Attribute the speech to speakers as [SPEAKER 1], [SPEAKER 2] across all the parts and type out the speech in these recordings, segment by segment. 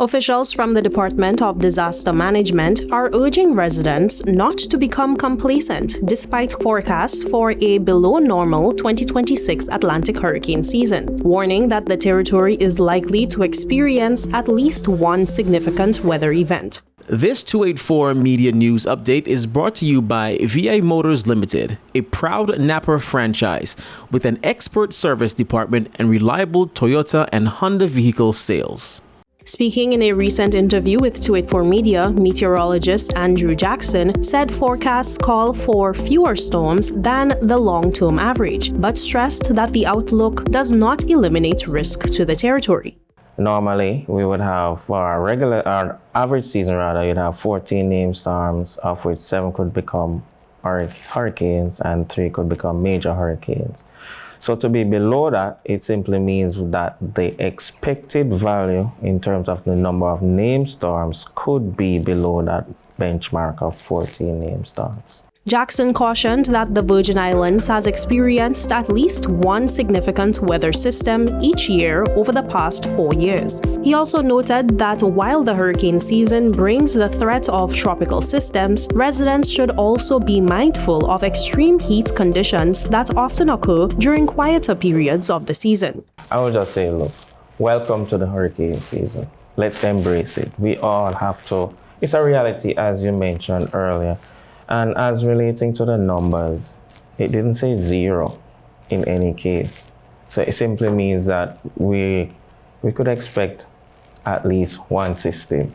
[SPEAKER 1] Officials from the Department of Disaster Management are urging residents not to become complacent despite forecasts for a below-normal 2026 Atlantic hurricane season, warning that the territory is likely to experience at least one significant weather event.
[SPEAKER 2] This 284 Media News Update is brought to you by VI Motors Limited, a proud Napa franchise with an expert service department and reliable Toyota and Honda vehicle sales.
[SPEAKER 1] Speaking in a recent interview with 284 Media, meteorologist Andrew Jackson said forecasts call for fewer storms than the long-term average, but stressed that the outlook does not eliminate risk to the territory.
[SPEAKER 3] Normally, we would have, for our average season rather, you'd have 14 named storms, of which 7 could become hurricanes and 3 could become major hurricanes. So to be below that, it simply means that the expected value in terms of the number of named storms could be below that benchmark of 14 named storms.
[SPEAKER 1] Jackson cautioned that the Virgin Islands has experienced at least one significant weather system each year over the past 4 years. He also noted that while the hurricane season brings the threat of tropical systems, residents should also be mindful of extreme heat conditions that often occur during quieter periods of the season.
[SPEAKER 3] I would just say, look, welcome to the hurricane season. Let's embrace it. We all have to. It's a reality, as you mentioned earlier. And as relating to the numbers, it didn't say 0 in any case. So it simply means that we could expect at least one system.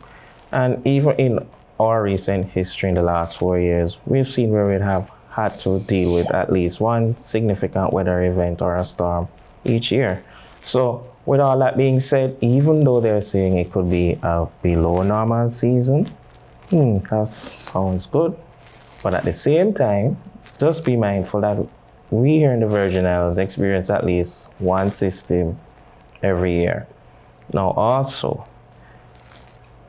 [SPEAKER 3] And even in our recent history in the last 4 years, we've seen where we have had to deal with at least one significant weather event or a storm each year. So with all that being said, even though they're saying it could be a below normal season, that sounds good. But at the same time, just be mindful that we here in the Virgin Islands experience at least one system every year. Now also,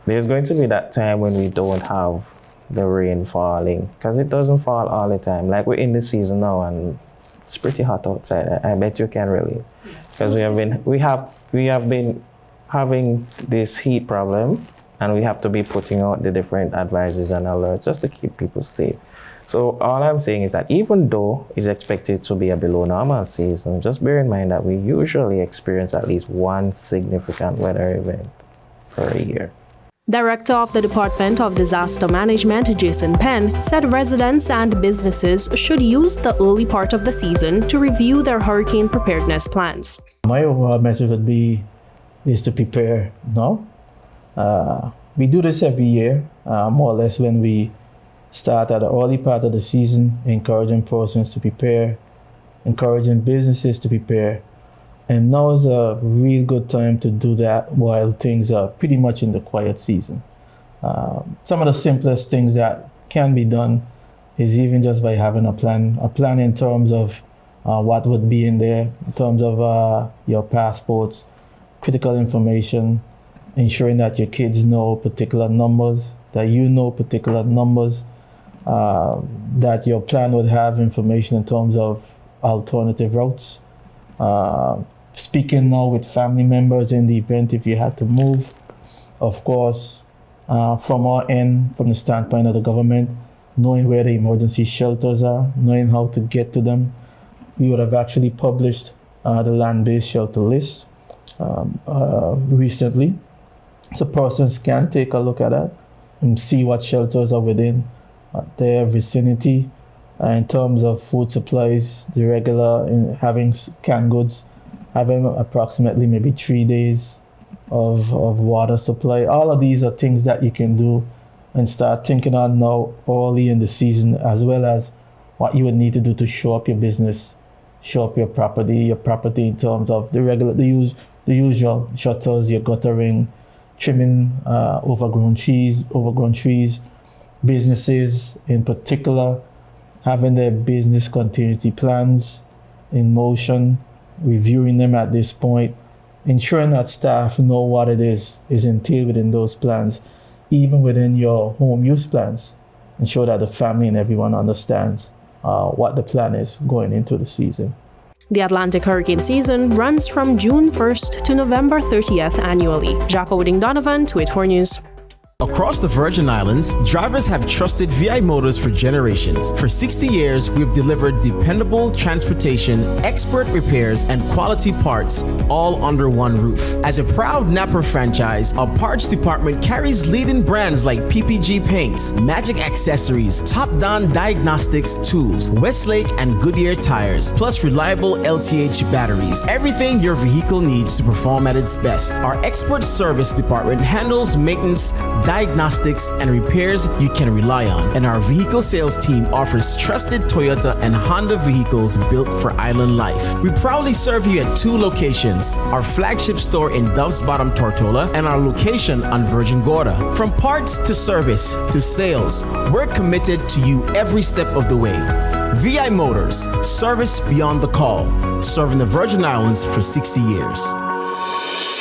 [SPEAKER 3] there's going to be that time when we don't have the rain falling, because it doesn't fall all the time. Like we're in the season now and it's pretty hot outside. I bet you can relate. Because we have been having this heat problem, and we have to be putting out the different advisories and alerts just to keep people safe. So all I'm saying is that even though it's expected to be a below normal season, just bear in mind that we usually experience at least one significant weather event per year.
[SPEAKER 1] Director of the Department of Disaster Management, Jason Penn, said residents and businesses should use the early part of the season to review their hurricane preparedness plans.
[SPEAKER 4] My overall message would be is to prepare now. We do this every year, more or less when we start at the early part of the season, encouraging persons to prepare, encouraging businesses to prepare. And now is a real good time to do that while things are pretty much in the quiet season. Some of the simplest things that can be done is even just by having a plan in terms of what would be in there, in terms of your passports, critical information, ensuring that your kids know particular numbers, that you know particular numbers, that your plan would have information in terms of alternative routes. Speaking now with family members in the event if you had to move. Of course, from our end, from the standpoint of the government, knowing where the emergency shelters are, knowing how to get to them. We would have actually published the land-based shelter list recently. So persons can take a look at that and see what shelters are within their vicinity. In terms of food supplies, the regular, having canned goods, having approximately maybe 3 days of water supply. All of these are things that you can do and start thinking on now early in the season, as well as what you would need to do to show up your business, show up your property in terms of the usual shutters, your guttering, trimming overgrown trees, businesses in particular, having their business continuity plans in motion, reviewing them at this point, ensuring that staff know what it is entailed within those plans, even within your home use plans. Ensure that the family and everyone understands what the plan is going into the season.
[SPEAKER 1] The Atlantic hurricane season runs from June 1st to November 30th annually. Jacko Wooding-Donovan, 284 News.
[SPEAKER 2] Across the Virgin Islands, drivers have trusted VI Motors for generations. For 60 years, we've delivered dependable transportation, expert repairs, and quality parts, all under one roof. As a proud Napa franchise, our parts department carries leading brands like PPG Paints, Magic Accessories, Top Don Diagnostics Tools, Westlake and Goodyear Tires, plus reliable LTH batteries. Everything your vehicle needs to perform at its best. Our expert service department handles maintenance, diagnostics, and repairs you can rely on. And our vehicle sales team offers trusted Toyota and Honda vehicles built for island life. We proudly serve you at 2 locations, our flagship store in Dove's Bottom, Tortola, and our location on Virgin Gorda. From parts to service to sales, we're committed to you every step of the way. VI Motors, service beyond the call, serving the Virgin Islands for 60 years.